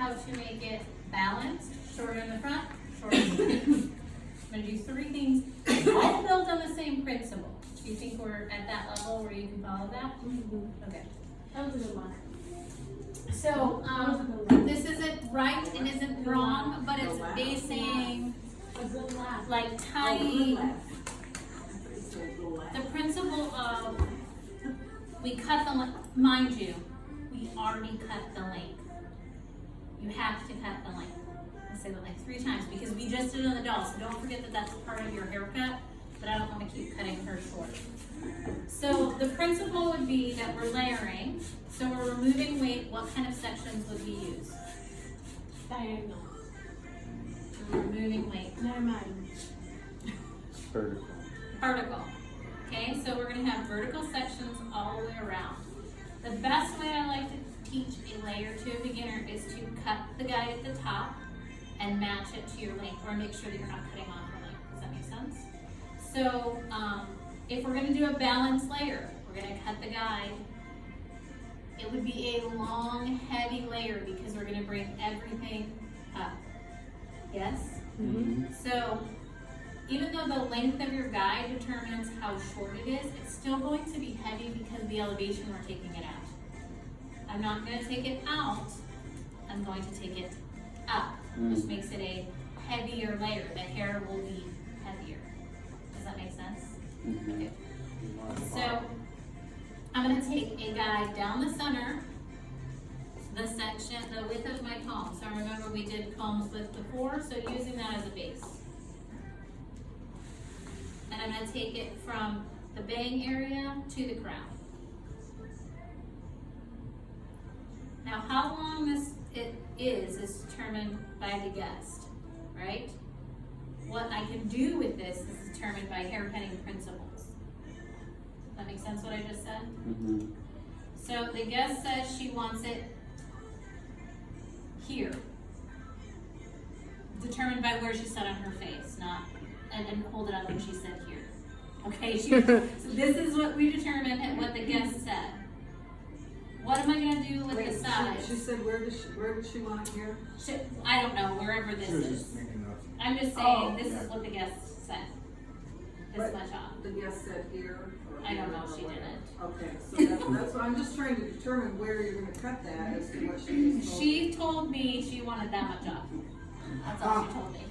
how to make it balanced, short in the front, short in the back. I'm gonna do 3 things, all built on the same principle. Do you think we're at that level where you can follow that? Okay. That was a good one. So, this isn't right and isn't wrong, but it's basing A good laugh. like tiny, the principle of, we cut the, mind you, we already cut the length. You have to cut the length. I say that like 3 times because we just did it on the doll, so don't forget that that's part of your haircut, but I don't want to keep cutting her short. So the principle would be that we're layering, so we're removing weight. What kind of sections would we use? Diagonal. We're removing weight. Never mind. Vertical. Vertical. Okay, so we're going to have vertical sections all the way around. The best way I like to teach a layer to a beginner is to cut the guy at the top and match it to your length, or make sure that you're not cutting off your length. Does that make sense? So if we're going to do a balanced layer, we're going to cut the guide. It would be a long, heavy layer because we're going to bring everything up. Yes? Mm-hmm. So even though the length of your guide determines how short it is, it's still going to be heavy because of the elevation we're taking it out. I'm not going to take it out, I'm going to take it up, which makes it a heavier layer. The hair will be heavier. Does that make sense? Mm-hmm. Okay. So I'm going to take a guide down the center, the section, the width of my comb. So remember we did combs width before, so using that as a base. And I'm going to take it from the bang area to the crown. Now how long it is determined by the guest, right? What I can do with this is determined by haircutting principles. Does that make sense what I just said? Mm-hmm. So the guest says she wants it here. Determined by where she said on her face, not, and hold it up when she said here. Okay, so this is what we determined and what the guest said. What am I gonna do with the sides? She said, where does she want it here? I don't know, wherever this She was is. just thinking of. I'm just saying, this is what the guest said. This Right. much off. The guest said here? Or I don't here know, or she whatever. didn't. Okay, so that's what, I'm just trying to determine where you're gonna cut that as to what she just told you. She told me she wanted that much off. That's all she told me.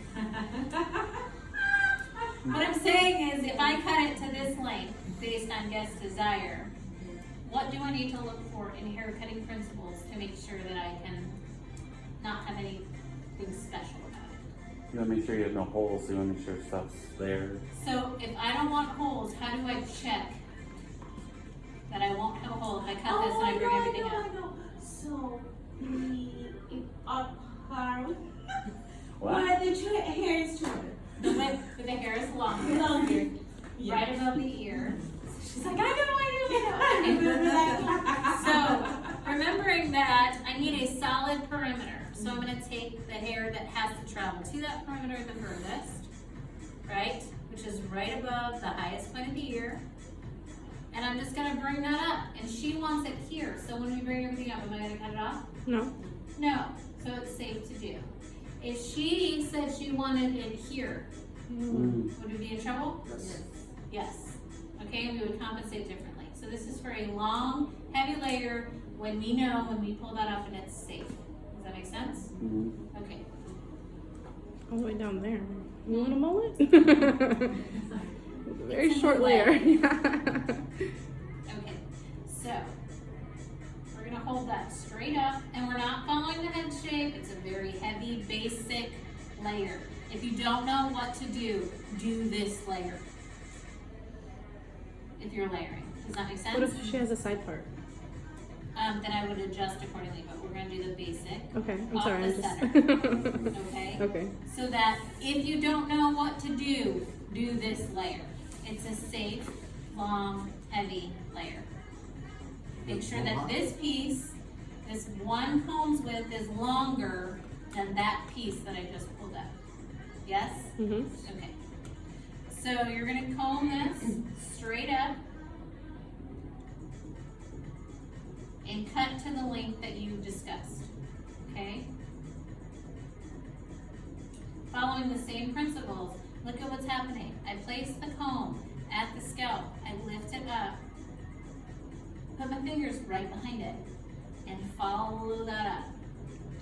What I'm saying is, if I cut it to this length, based on guest desire, what do I need to look for in hair cutting principles to make sure that I can not have anything special about it? You want to make sure you have no holes, so you want to make sure stuff's there. So if I don't want holes, how do I check that I won't have a hole if I cut this and I bring everything I up? know. So the up arm What? where the hair is shorter. The width of the hair is longer, Longer. right above the ear. She's like, I know, I remember that. So, remembering that, I need a solid perimeter. So I'm gonna take the hair that has to travel to that perimeter the furthest, right? Which is right above the highest point of the ear. And I'm just gonna bring that up. And she wants it here. So when we bring everything up, am I gonna cut it off? No. No, so it's safe to do. If she said she wanted it here, would we be in trouble? Yes. Yes. Okay, and we would compensate differently. So this is for a long, heavy layer when we know when we pull that up and it's safe. Does that make sense? Mm-hmm. Okay. All the way down there. You want a mullet? Very It's in short the layer. way. Yeah. Okay. So we're gonna hold that straight up, and we're not following the head shape. It's a very heavy, basic layer. If you don't know what to do this layer. If you're layering. Does that make sense? What if she has a side part? Then I would adjust accordingly, but we're gonna do the basic. Okay, I'm Off sorry. the I'm just. Okay? Okay. So that if you don't know what to do this layer. It's a safe, long, heavy layer. Make sure that this piece, this one comb's width is longer than that piece that I just pulled up. Yes? Mhm. Okay. So you're gonna comb this straight up and cut to the length that you discussed, okay? following the same principles, look at what's happening. I place the comb at the scalp, I lift it up, put my fingers right behind it, and follow that up.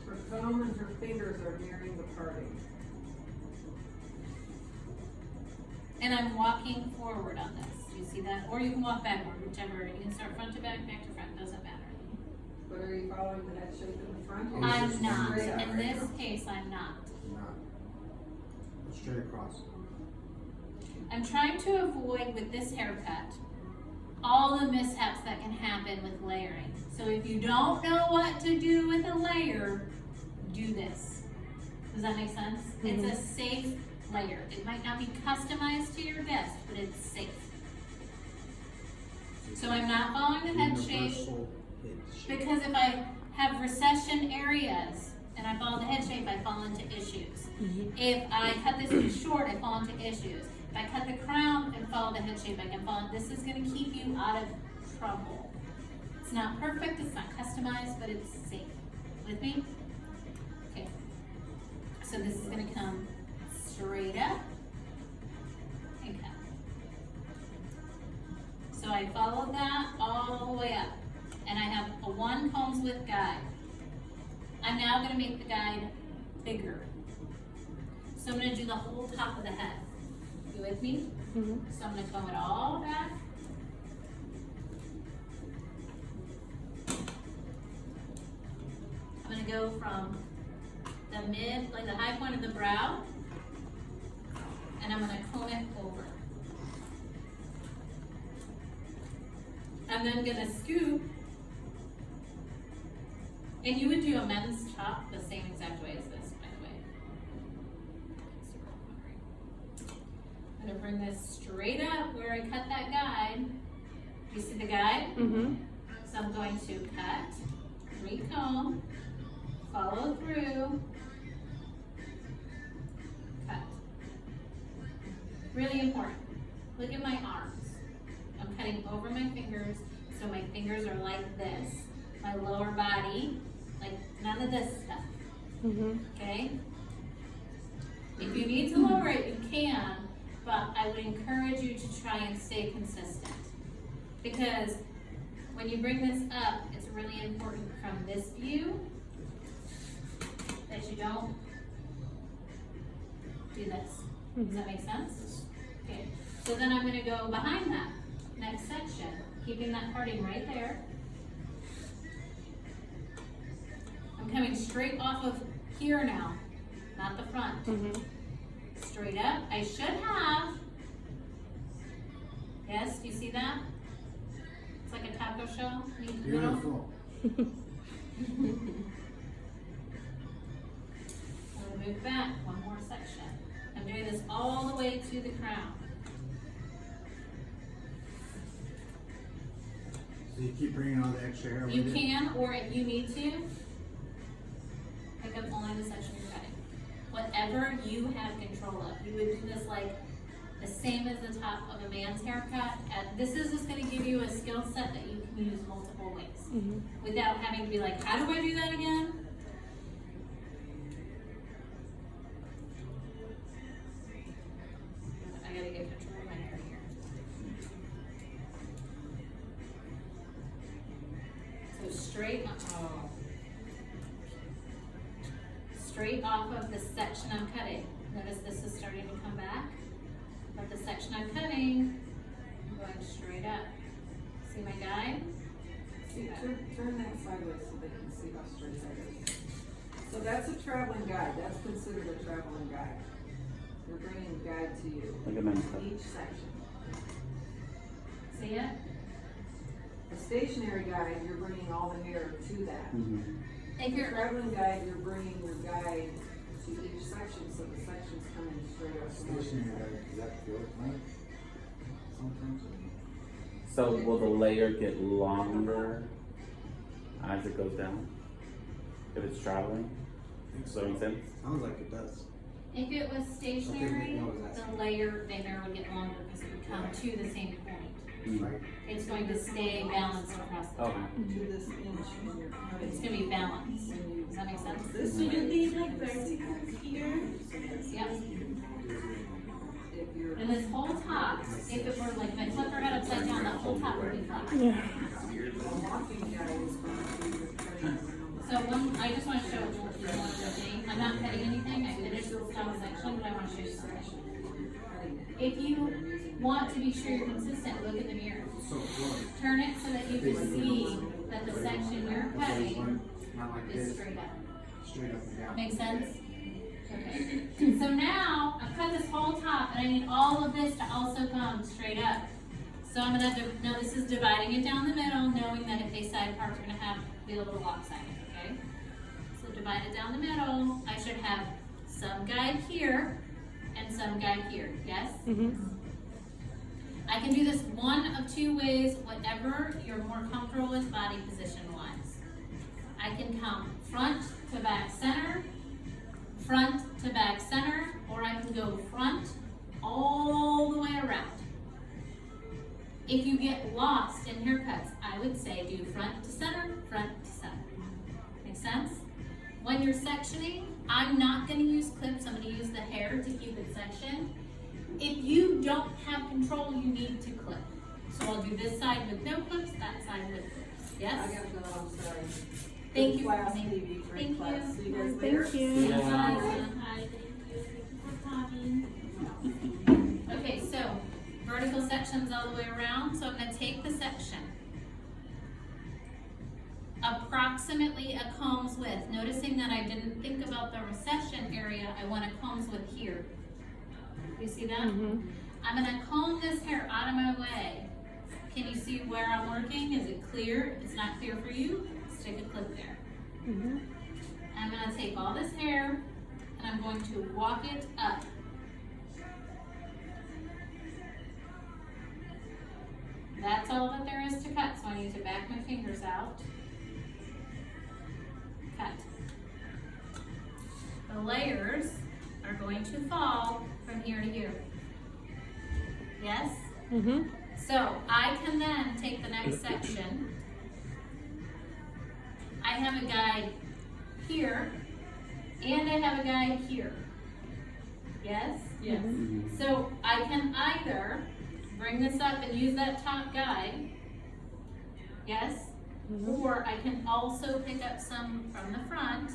Her thumb and her fingers are nearing the parting. And I'm walking forward on this. Do you see that? Or you can walk backward, whichever. You can start front to back to front, doesn't matter. But are you following the head shape in the front? or I'm just not. straight up? In this case, I'm not. Not. Straight across. I'm trying to avoid with this haircut all the mishaps that can happen with layering. So if you don't know what to do with a layer, do this. Does that make sense? It's a safe layer. It might not be customized to your guest, but it's safe. So I'm not following the head shape, Universal head shape. because if I have recession areas and I follow the head shape, I fall into issues. If I cut this too short, I fall into issues. If I cut the crown and follow the head shape, I can fall. This is gonna keep you out of trouble. It's not perfect, it's not customized, but it's safe. With me? Okay. So this is gonna come straight up and cut. So I followed that all the way up. And I have a 1 combs width guide. I'm now gonna make the guide bigger. So I'm gonna do the whole top of the head. You with me? So I'm gonna comb it all back. I'm gonna go from the mid, like the high point of the brow, and I'm gonna comb it over. I'm then gonna scoop, and you would do a men's chop the same exact way as this, by the way. I'm gonna bring this straight up where I cut that guide. You see the guide? So I'm going to cut, recomb, follow through, cut. Really important. Look at my arms. I'm cutting over my fingers, so my fingers are like this. My lower body, like none of this stuff. Okay? If you need to lower it, you can, but I would encourage you to try and stay consistent. Because when you bring this up, it's really important from this view that you don't do this. Does that make sense? Okay, so then I'm gonna go behind that next section, keeping that parting right there. I'm coming straight off of here now, not the front. Straight up. I should have. Yes, do you see that? It's like a taco shell. Beautiful. I'm gonna move back one more section. I'm doing this all the way to the crown. So you keep bringing all the extra hair with You it? can, or if you need to, pick up only the section you're cutting. Whatever you have control of. You would do this like the same as the top of a man's haircut. This is just gonna give you a skill set that you can use multiple ways. Without having to be like, how do I do that again? I gotta get control of my hair here. So straight off of the section I'm cutting. Notice this is starting to come back. But the section I'm cutting, I'm going straight up. See my guide? See, turn that sideways so they can see how straight that is. So that's a traveling guide, that's considered a traveling guide. We're bringing the guide to you, Like a men's cut. each section. See it? A stationary guide, you're bringing all the hair to that. If A you're traveling guide, you're bringing your guide to each section, so the section's coming straight up. Stationary, does that feel like sometimes? So will the layer get longer as it goes down? If it's traveling? Does that make sense? Sounds like it does. If it was stationary, no, that's- the layer would get longer because it would come to the same point. Right? It's going to stay balanced across the Okay. top. To this inch when you're cutting. It's gonna be balanced. When you- Does that make sense? This So way. you leave like verticals here, Yep. If you're. And this whole top, if it were like my flipper head upside down, that whole top would be flat. Yeah. Walking guy is going to be So I just want to show a little bit more of the thing. I'm not cutting anything. I finished this top section, but I want to show you something. If you want to be sure you're consistent, look in the mirror. Turn it so that you can see that the section you're cutting Not like is this, straight up. straight up and down. Make sense? Okay. So now I've cut this whole top and I need all of this to also come straight up. So I'm gonna, now this is dividing it down the middle, knowing that if they side parts are gonna have, be a little lopsided, okay? So divide it down the middle. I should have some guide here and some guide here, yes? Mm-hmm. I can do this one of two ways, whatever you're more comfortable with body position wise. I can come front to back center, front to back center, or I can go front all the way around. If you get lost in haircuts, I would say do front to center, front to center. Make sense? When you're sectioning, I'm not gonna use clips, I'm gonna use the hair to keep it sectioned. If you don't have control, you need to clip. So I'll do this side with no clips, that side with clips. I Yes? gotta go, I'm sorry. Thank Good you. class, Thank Phoebe, you. great Thank class. you. See you guys later. Thank you. Yeah. Hi, thank you. Thank you for coming. Okay, so vertical sections all the way around. So I'm gonna take the section approximately a comb's width. Noticing that I didn't think about the recession area, I want a comb's width here. You see that? Mm-hmm. I'm gonna comb this hair out of my way. Can you see where I'm working? Is it clear? If it's not clear for you, stick a clip there. Mm-hmm. I'm gonna take all this hair and I'm going to walk it up. That's all that there is to cut, so I need to back my fingers out. Cut. The layers are going to fall from here to here. Yes? Mm-hmm. So I can then take the next section. I have a guide here, and I have a guide here. Yes? Yes. So I can either bring this up and use that top guide, yes? Or I can also pick up some from the front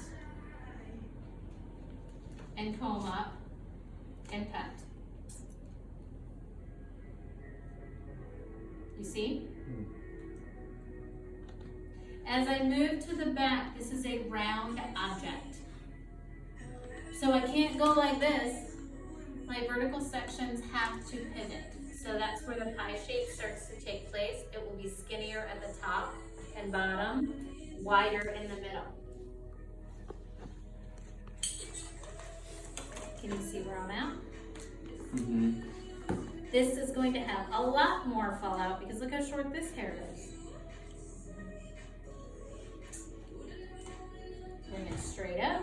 and comb up and cut. You see? As I move to the back, this is a round object. So I can't go like this. My vertical sections have to pivot. So that's where the pie shape starts to take place. It will be skinnier at the top and bottom, wider in the middle. Can you see where I'm at? Mm-hmm. This is going to have a lot more fallout because look how short this hair is. Bring it straight up.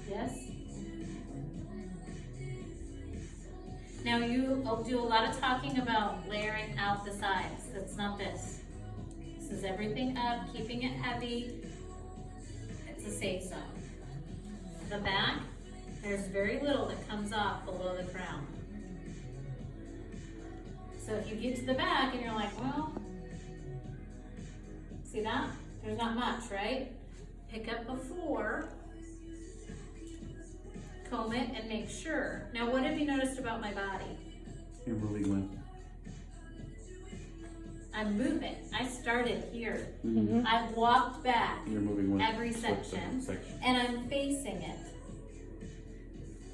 Yes. Now you'll do a lot of talking about layering out the sides. That's not this. This is everything up, keeping it heavy. It's a safe zone. The back, there's very little that comes off below the crown. So if you get to the back and you're like, well, see that? There's not much, right? Pick up before, comb it and make sure. Now what have you noticed about my body? You're moving with. I'm moving. I started here. Mm-hmm. I've walked back You're moving with. every with the section. section. And I'm facing it.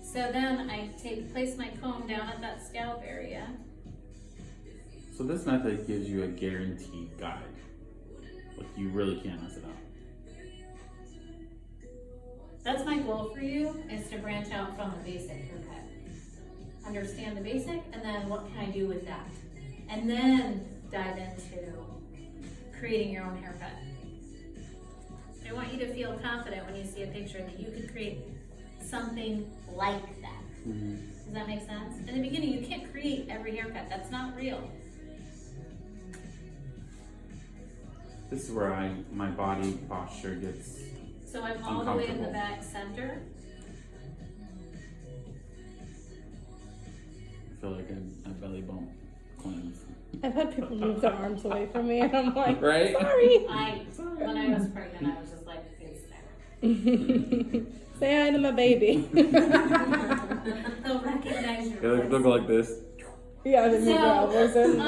So then I place my comb down at that scalp area. So this method gives you a guaranteed guide. Like you really can't mess it up. That's my goal for you, is to branch out from the basic haircut. Understand the basic, and then what can I do with that? And then dive into creating your own haircut. I want you to feel confident when you see a picture that you could create something like that. Mm-hmm. Does that make sense? In the beginning, you can't create every haircut. That's not real. This is where my body posture gets So I'm all the way in the Uncomfortable. back center. I feel like a belly bump cleanse. I've had people move their arms away from me, and I'm like, Right? sorry. When I was pregnant, I was just like, it's there. Say hi to my baby. They'll recognize your They'll voice. go like this. Yeah, then you grab us in.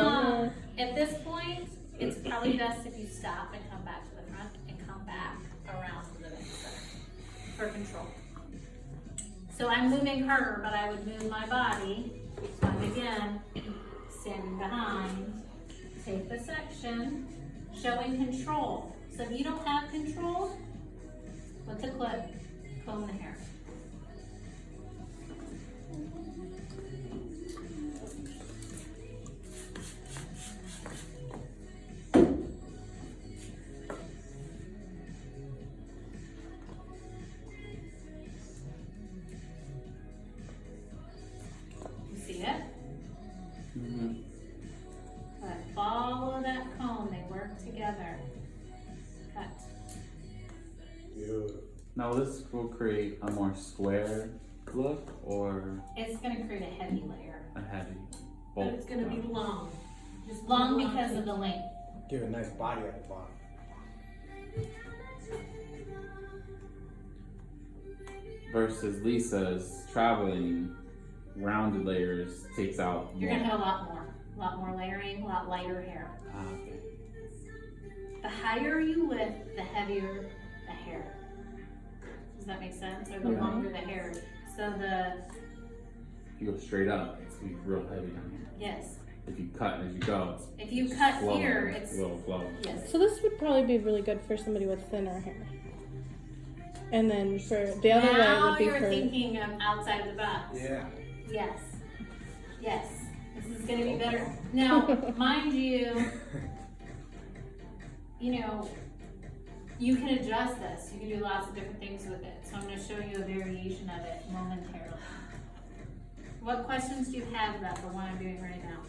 At this point, it's probably best if you stop and come back to the front and come back around to the next side for control. So I'm moving her, but I would move my body. So I'm again standing behind. Take the section, showing control. So if you don't have control, with the clip, comb the hair. You see it? Mm-hmm. But follow that comb, they work together. Cut. Now this will create a more square look or It's gonna create a heavy layer. a heavy. But it's gonna be long. Just Long because of the length. Give a nice body at the bottom. Versus Lisa's traveling rounded layers takes out You're more. gonna have a lot more layering, a lot lighter hair. Ah, okay. The higher you lift, the heavier the hair. Does that make sense? Or the Yeah. longer the hair. So If you go straight up, it's gonna be real heavy down here. yes. If you cut as you go, it's If you cut flow, here, it's, a little flow. yes. So this would probably be really good for somebody with thinner hair. And then for the other way Now would be you're for thinking of outside of the box. Yeah. Yes. Yes. This is gonna be better. Now, mind you, you know, you can adjust this. You can do lots of different things with it. So I'm gonna show you a variation of it momentarily. What questions do you have about the one I'm doing right now?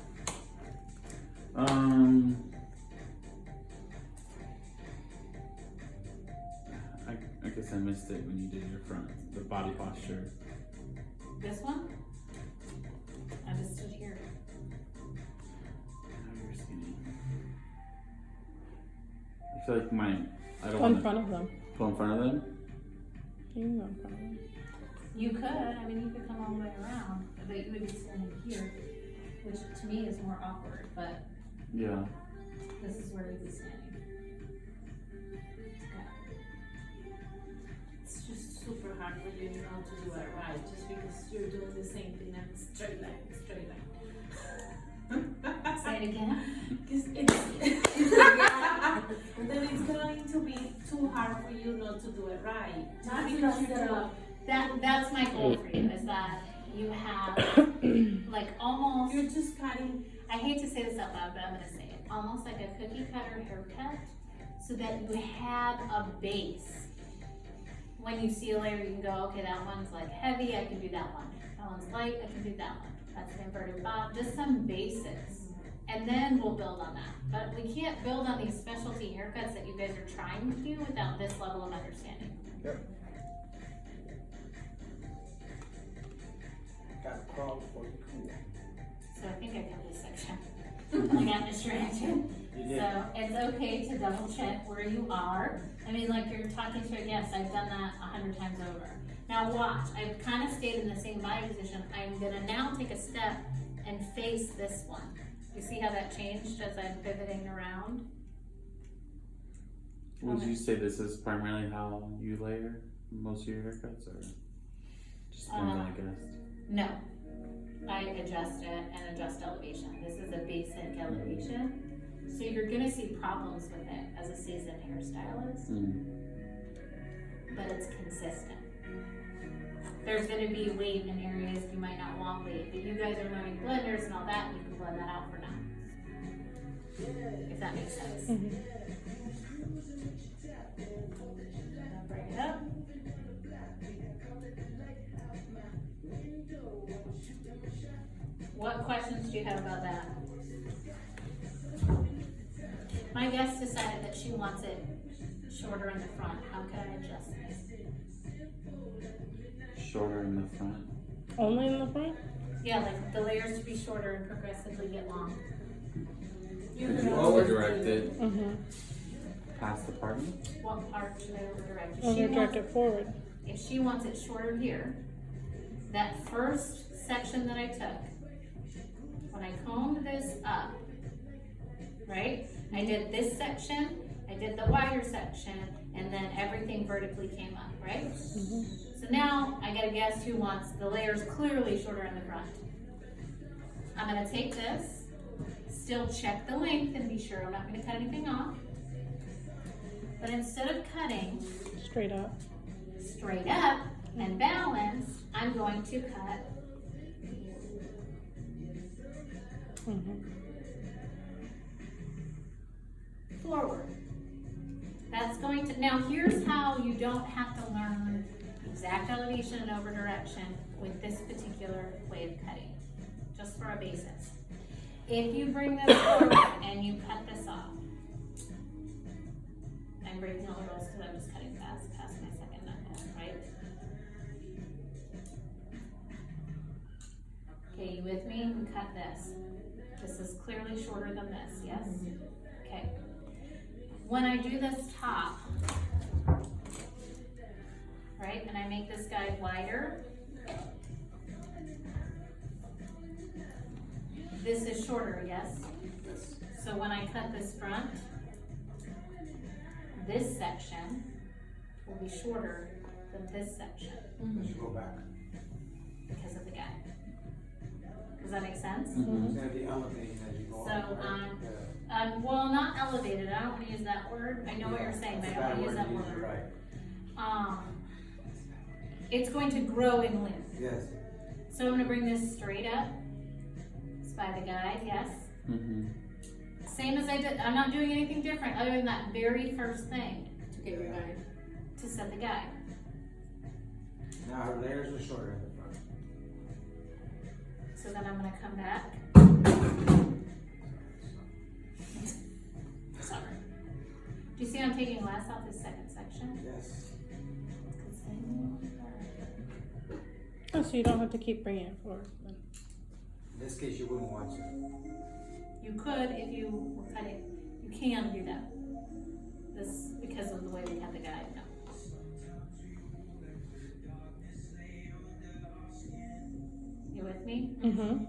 I guess I missed it when you did your front, the body posture. This one? I just stood here. Now you're skinny. I feel like I don't go in want front of them. to go in front of them. You can go in front of them. You could, I mean, you could come all the way around, but you would be standing here, which to me is more awkward, but Yeah. this is where you'd be standing. Okay. It's just super hard for you not to do it right, just because you're doing the same thing and straight line, straight line. Say it again. Because then it's going to be too hard for you not to do it right. Not because you're gonna. That's my goal for you, is that you have, like, almost, You're just cutting. I hate to say this out loud, but I'm gonna say it, almost like a cookie cutter haircut, so that you have a base. When you see a layer, you can go, okay, that one's like heavy, I can do that one. That one's light, I can do that one. That's an inverted bob, just some basics. And then we'll build on that. But we can't build on these specialty haircuts that you guys are trying to do without this level of understanding. Yep. Got to crawl before you cool. So I think I covered this section. I got distracted. You did. So it's okay to double check where you are. I mean, like you're talking to a guest, I've done that 100 times over. Now watch, I've kind of stayed in the same body position. I'm gonna now take a step and face this one. You see how that changed as I'm pivoting around? Would you say this is primarily how you layer most of your haircuts, or just depends on the guest? No, I adjust it and adjust elevation. This is a basic elevation. So you're gonna see problems with it as a seasoned hairstylist, but it's consistent. There's gonna be weight in areas you might not want weight, but you guys are learning blenders and all that, and you can blend that out for now. If that makes sense. Now bring it up. What questions do you have about that? My guest decided that she wants it shorter in the front, how could I adjust this? Shorter in the front. Only in the front? Yeah, like the layers to be shorter and progressively get long. Could you overdirect it Mm-hmm. past the party? What part should I overdirect? Overdirect it forward. If she wants it shorter here, that first section that I took, when I combed this up, right? I did this section, I did the wider section, and then everything vertically came up, right? Mm-hmm. So now I gotta guess who wants the layers clearly shorter in the front. I'm gonna take this, still check the length and be sure I'm not gonna cut anything off. But instead of cutting Straight up. straight up and balanced, I'm going to cut Mm-hmm. forward. That's going to, now here's how you don't have to learn exact elevation and over direction with this particular way of cutting, just for a basis. If you bring this forward and you cut this off, I'm breaking all the rules because I'm just cutting past my second knuckle, right? Okay, you with me? We cut this. This is clearly shorter than this, yes? Okay. When I do this top, right, and I make this guy wider, this is shorter, yes? So when I cut this front, this section will be shorter than this section Let's go back. because of the guy. Does that make sense? Mm-hmm. It's gonna be elevating as you go So, up, right? Yeah. Well, not elevated, I don't wanna use that word, I know what you're saying, but I It's a don't bad wanna use that to word. Right. It's going to grow in length. Yes. So I'm gonna bring this straight up, by the guide, yes? Mm-hmm. Same as I did, I'm not doing anything different other than that very first thing, To get your guide. to set the guide. Now her layers are shorter in the front. So then I'm gonna come back. Sorry. Do you see I'm taking less off this second section? Yes. Oh, so you don't have to keep bringing it forward. Then. In this case, you wouldn't want to. You could if you were cutting, you can do that. This, because of the way we cut the guide, no. You with me? Mm-hmm.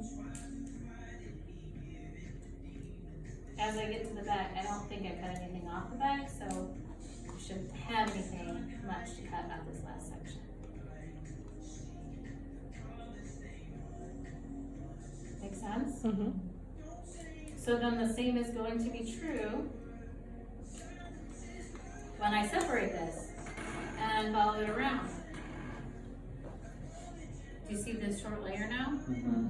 As I get to the back, I don't think I cut anything off the back, so you shouldn't have anything much to cut out this last section. Make sense? Mm-hmm. So then the same is going to be true when I separate this and follow it around. Do you see this short layer now? Mm-hmm.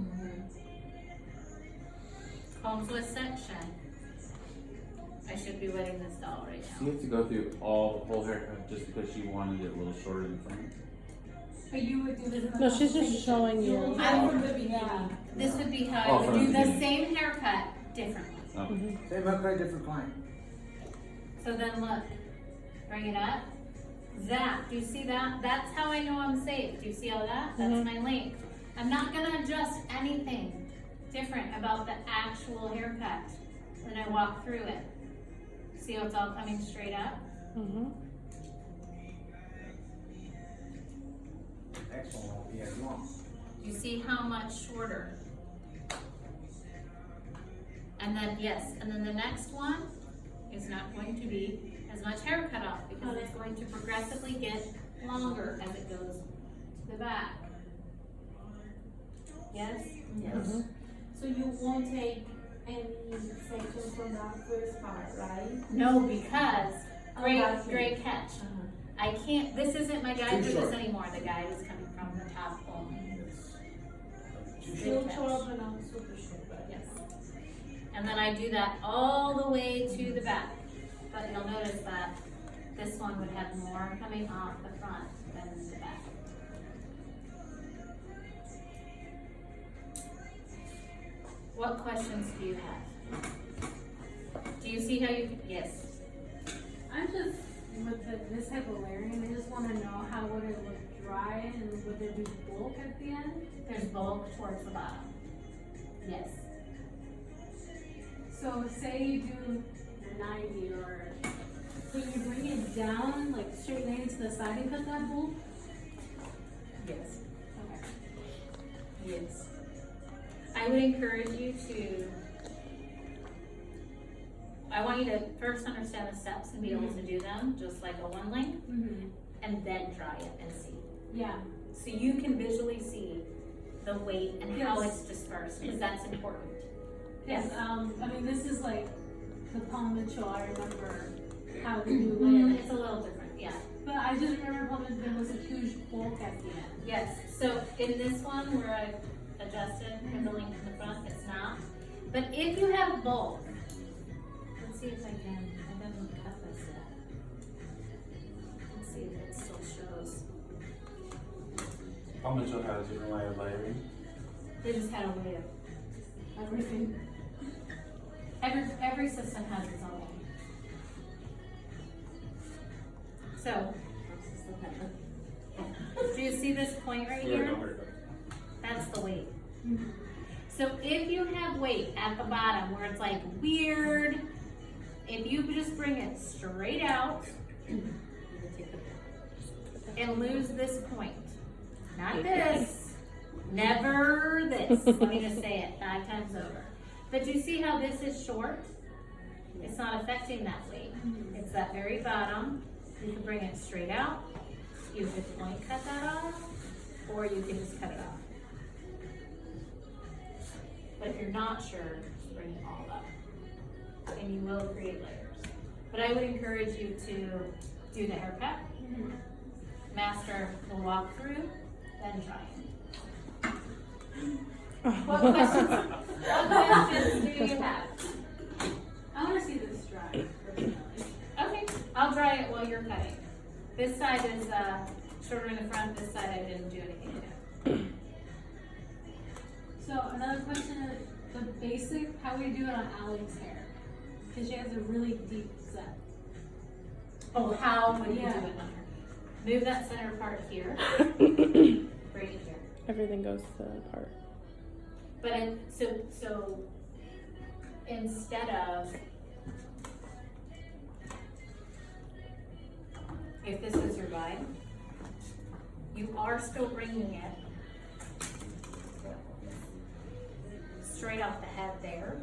Combs with section. I should be wetting this doll right So you now. have to go through all the whole haircut just because she wanted it a little shorter in front. But you would do this. No, she's just showing you. I'm from the beginning. This would be how Oh, I would from do the the beginning. same haircut differently. Oh. Mm-hmm. Same haircut, different client. So then look, bring it up. That, do you see that? That's how I know I'm safe. Do you see all that? That's Mhm. my length. I'm not gonna adjust anything different about the actual haircut when I walk through it. See how it's all coming straight up? Mm-hmm. Next one won't be as long. You see how much shorter? And then, yes, and then the next one is not going to be as much hair cut off because it's going to progressively get longer as it goes to the back. Yes? Mm-hmm. So you won't take any section from that first part, right? No, because, great, got you. great catch. I can't, this isn't my guide Too for this short. anymore, the guide is coming from the top only. Still short, but not super short, right? Yes. And then I do that all the way to the back. But you'll notice that this one would have more coming off the front than the back. What questions do you have? Do you see how you, yes, I'm just, with this type of layering, I just wanna know how would it look dry and would there be bulk at the end? There's bulk towards the bottom. Yes. So say you do the 90 or, so you bring it down, like straight laying to the side and cut that bulk? Yes. Okay. Yes. I would encourage you to, I want you to first understand the steps and be able to do them, just like a one length, Mm-hmm. and then try it and see. Yeah. So you can visually see the weight and how Yes. it's dispersed, because that's important. Yes, I mean, this is like the Paul Mitchell, I remember how to do Mm, layers. it's a little different, yeah. But I just remember Paul Mitchell, there was a huge bulk at the end. Yes, so in this one where I adjusted for the length in the front, it's not. But if you have bulk, let's see if I can, I haven't cut this yet. Let's see if it still shows. Paul Mitchell has your way of layering. They just had a way of, Everything. every system has its own way. So, do you see this point right Yeah, here? don't worry about it. That's the weight. So if you have weight at the bottom where it's like weird, if you just bring it straight out and lose this point, not this, never this. Let me just say it 5 times over. But you see how this is short? It's not affecting that weight. It's that very bottom. You can bring it straight out. You could point cut that off, or you can just cut it off. But if you're not sure, just bring it all up. And you will create layers. But I would encourage you to do the haircut, master the walkthrough, then try it. What questions do you have? I wanna see this dry, personally. Okay, I'll dry it while you're cutting. This side is shorter in the front, this side I didn't do anything to. So another question is the basic, how we do it on Allie's hair? Cause she has a really deep set. Oh, how would you do Yeah. it on her? Move that center part here. Bring it here. Everything goes to the part. But so instead of, if this is your guide, you are still bringing it straight off the head there.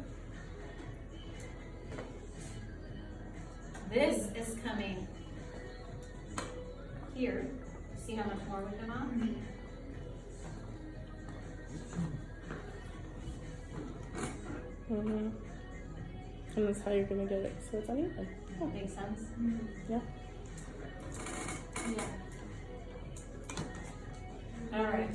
This is coming here. See how much more we come on? Mm-hmm. And that's how you're gonna get it so it's uneven. Yeah. Makes sense? Yeah. Yeah. All right.